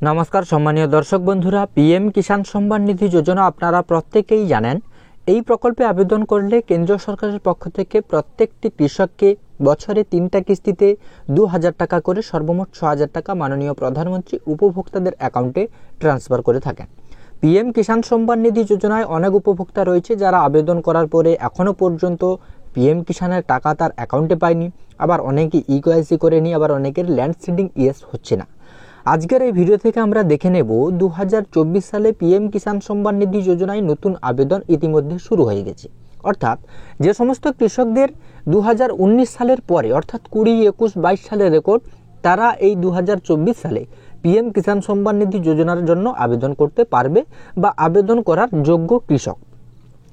নমস্কার সম্মানীয় দর্শক বন্ধুরা, পিএম কিষাণ সম্মান নিধি যোজনা আপনারা প্রত্যেকেই জানেন। এই প্রকল্পে আবেদন করলে কেন্দ্রীয় সরকারের পক্ষ থেকে প্রত্যেকটি কৃষককে বছরে 3টা কিস্তিতে 2000 টাকা করে সর্বমোট 6000 টাকা মাননীয় প্রধানমন্ত্রী উপভোক্তাদের অ্যাকাউন্টে ট্রান্সফার করে থাকেন। পিএম কিষাণ সম্মান নিধি যোজনায় অনেক উপভোক্তা রয়েছে যারা আবেদন করার পরে এখনও পর্যন্ত পিএম কিষাণের টাকা তার অ্যাকাউন্টে পায়নি, আবার অনেকে ইকেওয়াইসি করেনি, আবার অনেকের ল্যান্ড সিডিং হচ্ছে না। আজকের এই ভিডিও থেকে আমরা দেখে নেব 2024 সালে পিএম কিষাণ সম্মান নিধি যোজনায় নতুন আবেদন ইতিমধ্যে শুরু হয়ে গেছে। অর্থাৎ যে সমস্ত কৃষকদের 2019 সালের পরে অর্থাৎ 20, 21, 22 সালের রেকর্ড, তারা এই 2024 সালে পিএম কিষাণ সম্মান নিধি যোজনার জন্য আবেদন করতে পারবে বা আবেদন করার যোগ্য কৃষক।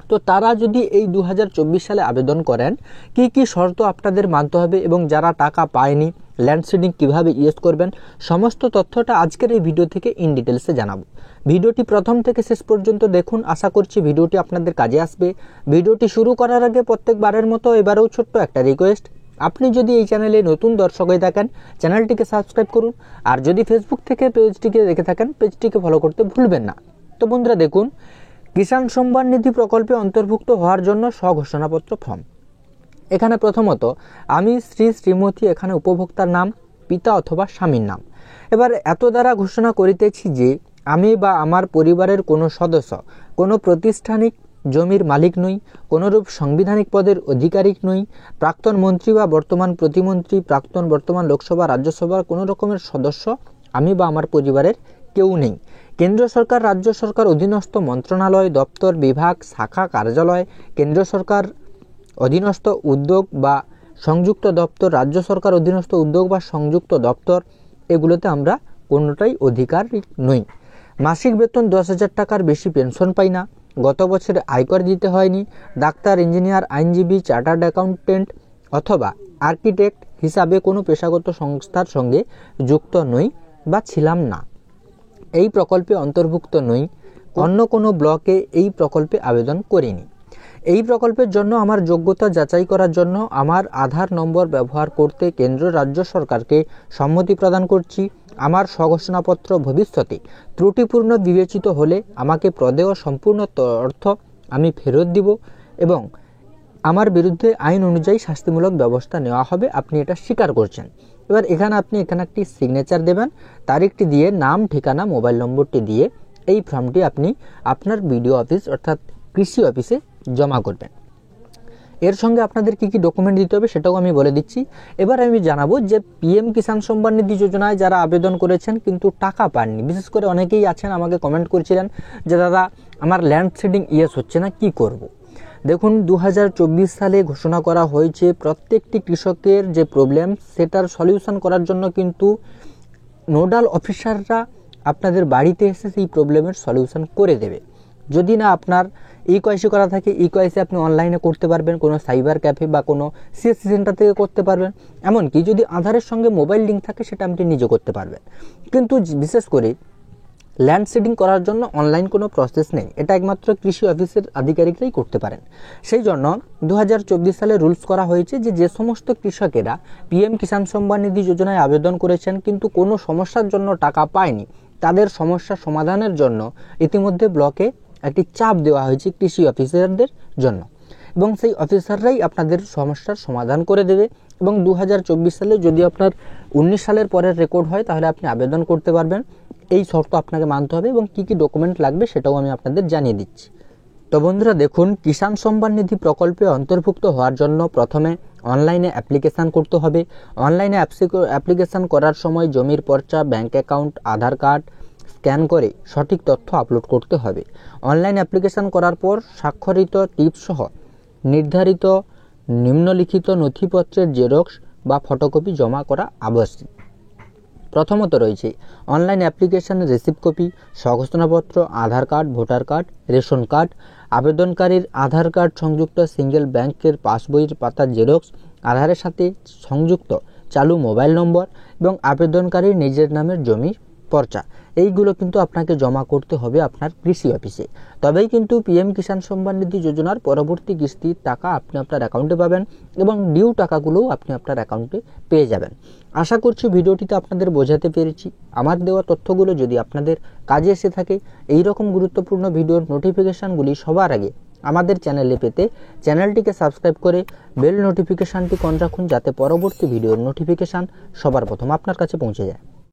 তো তারা যদি এই 2024 সালে আবেদন করেন, কি কি শর্ত আপনাদের মানতে হবে এবং যারা টাকা পায়নি ল্যান্ড সিডিং কীভাবে ইউজ করবেন, সমস্ত তথ্যটা আজকের এই ভিডিও থেকে ইন ডিটেলসে জানাবো। ভিডিওটি প্রথম থেকে শেষ পর্যন্ত দেখুন, আশা করছি ভিডিওটি আপনাদের কাজে আসবে। ভিডিওটি শুরু করার আগে প্রত্যেকবারের মতো এবারেও ছোট্ট একটা রিকোয়েস্ট, আপনি যদি এই চ্যানেলে নতুন দর্শক হয়ে থাকেন চ্যানেলটিকে সাবস্ক্রাইব করুন, আর যদি ফেসবুক থেকে পেজটিকে দেখে থাকেন পেজটিকে ফলো করতে ভুলবেন না। তো বন্ধুরা দেখুন, কিষাণ সম্মান নিধি প্রকল্পে অন্তর্ভুক্ত হওয়ার জন্য স্বঘোষণাপত্র ফর্ম। এখানে প্রথমত আমি শ্রীমতী, এখানে উপভোক্তার নাম, পিতা অথবা স্বামীর নাম। এবার এত দ্বারা ঘোষণা করিতেছি যে আমি বা আমার পরিবারের কোনো সদস্য কোনো প্রাতিষ্ঠানিক জমির মালিক নই, কোনোরূপ সাংবিধানিক পদের অধিকারিক নই, প্রাক্তন মন্ত্রী বা বর্তমান প্রতিমন্ত্রী, প্রাক্তন বর্তমান লোকসভা রাজ্যসভার কোনো রকমের সদস্য আমি বা আমার পরিবারের কেউ নেই। কেন্দ্র সরকার, রাজ্য সরকার অধীনস্থ মন্ত্রণালয়, দপ্তর, বিভাগ, শাখা, কার্যালয়, কেন্দ্র সরকার অধীনস্থ উদ্যোগ বা সংযুক্ত দপ্তর, রাজ্য সরকার অধীনস্থ উদ্যোগ বা সংযুক্ত দপ্তর, এগুলোতে আমরা কোনোটাই অধিকারী নই। মাসিক বেতন 10,000 টাকার বেশি পেনশন পাই না। গত বছরে আয়কর দিতে হয়নি। ডাক্তার, ইঞ্জিনিয়ার, আইনজীবী, চার্টার্ড অ্যাকাউন্টেন্ট অথবা আর্কিটেক্ট হিসাবে কোনো পেশাগত সংস্থার সঙ্গে যুক্ত নই বা ছিলাম না। এই প্রকল্পে অন্তর্ভুক্ত নই। অন্য কোনো ব্লকে এই প্রকল্পে আবেদন করিনি। এই প্রকল্পের জন্য আমার যোগ্যতা যাচাই করার জন্য আমার আধার নম্বর ব্যবহার করতে কেন্দ্র রাজ্য সরকারকে সম্মতি প্রদান করছি। আমার স্বঘোষণাপত্র ভবিষ্যতে ত্রুটিপূর্ণ বিবেচিত হলে আমাকে প্রদেয় সম্পূর্ণ অর্থ আমি ফেরত দিব এবং আমার বিরুদ্ধে আইন অনুযায়ী শাস্তিমূলক ব্যবস্থা নেওয়া হবে। আপনি এটা স্বীকার করছেন। এবার এখানে একটি সিগনেচার দেবেন, তারিখটি দিয়ে, নাম, ঠিকানা, মোবাইল নম্বরটি দিয়ে এই ফর্মটি আপনি আপনার বিডিও অফিস অর্থাৎ কৃষি অফিসে জমা করবেন। এর সঙ্গে আপনাদের কি কি ডকুমেন্ট দিতে হবে সেটাও আমি বলে দিচ্ছি। এবার আমি জানাবো যে পিএম কিষাণ সম্মান নিধি যোজনায় যারা আবেদন করেছেন কিন্তু টাকা পাননি, বিশেষ করে অনেকেই আছেন আমাকে কমেন্ট করছিলেন যে দাদা আমার ল্যান্ড সিডিং হচ্ছে না, কি করব। দেখুন, 2024 সালে ঘোষণা করা হয়েছে প্রত্যেকটি কৃষকের যে প্রবলেম সেটার সলিউশন করার জন্য কিন্তু নোডাল অফিসাররা আপনাদের বাড়িতে এসে সেই প্রবলেমের সলিউশন করে দেবে। যদি না আপনার ইকেওয়াইসি করা থাকে, ইকেওয়াইসি আপনি অনলাইনে করতে পারবেন, কোনো সাইবার ক্যাফে বা কোনো সিএসসি সেন্টার থেকে করতে পারবেন। এমনকি যদি আধারের সঙ্গে মোবাইল লিঙ্ক থাকে সেটা আপনি নিজে করতে পারবেন। কিন্তু বিশেষ করে ল্যান্ড সিডিং করার জন্য অনলাইন কোনো প্রসেস নেই, এটা একমাত্র কৃষি অফিসের আধিকারিকরাই করতে পারেন। সেই জন্য 2024 সালে রুলস করা হয়েছে যে সমস্ত কৃষকেরা পিএম কিষাণ সম্মান নিধি যোজনায় আবেদন করেছেন কিন্তু কোনো সমস্যার জন্য টাকা পায়নি, তাদের সমস্যা সমাধানের জন্য ইতিমধ্যে ব্লকে একটি চাপ দেওয়া হয়েছে কৃষি অফিসারদের জন্য, এবং সেই অফিসাররাই আপনাদের সমস্যার সমাধান করে দেবে। এবং 2024 সালে যদি আপনার 19 সালের পরের রেকর্ড হয় তাহলে আপনি আবেদন করতে পারবেন। এই শর্ত আপনাকে মানতে হবে এবং কি কি ডকুমেন্ট লাগবে সেটাও আমি আপনাদের জানিয়ে দিচ্ছি। তো বন্ধুরা দেখুন, কিষাণ সম্মান নিধি প্রকল্পে অন্তর্ভুক্ত হওয়ার জন্য প্রথমে অনলাইনে অ্যাপ্লিকেশান করতে হবে। অনলাইনে অ্যাপ্লিকেশান করার সময় জমির পর্চা, ব্যাঙ্ক অ্যাকাউন্ট, আধার কার্ড স্ক্যান করে সঠিক তথ্য আপলোড করতে হবে। অনলাইন অ্যাপ্লিকেশান করার পর স্বাক্ষরিত টিপস সহ নির্ধারিত নিম্নলিখিত নথিপত্রের জেরক্স বা ফটোকপি জমা করা আবশ্যক। প্রথমত রয়েছে অনলাইন অ্যাপ্লিকেশন রিসিভ কপি, স্বঘোষণাপত্র, Aadhaar card, voter card, ration card, আবেদনকারীর আধার কার্ড সংযুক্ত সিঙ্গেল ব্যাংকের পাসবইয়ের পাতার জেরক্স, আধারের সাথে সংযুক্ত চালু মোবাইল নম্বর এবং আবেদনকারীর নিজের নামের জমির পর্চা, এইগুলো কিন্তু আপনাকে জমা করতে হবে আপনার কৃষি অফিসে। তবেই কিন্তু পিএম কিষাণ সম্মান নিধি যোজনার পরবর্তী কিস্তির টাকা আপনি আপনার অ্যাকাউন্টে পাবেন এবং ডিউ টাকাগুলোও আপনি আপনার অ্যাকাউন্টে পেয়ে যাবেন। আশা করছি ভিডিওটিতে আপনাদের বোঝাতে পেরেছি। আমার দেওয়া তথ্যগুলো যদি আপনাদের কাজে এসে থাকে, এই রকম গুরুত্বপূর্ণ ভিডিওর নোটিফিকেশানগুলি সবার আগে আমাদের চ্যানেলে পেতে চ্যানেলটিকে সাবস্ক্রাইব করে বেল নোটিফিকেশানটি অন রাখুন, যাতে পরবর্তী ভিডিওর নোটিফিকেশান সবার প্রথম আপনার কাছে পৌঁছে যায়।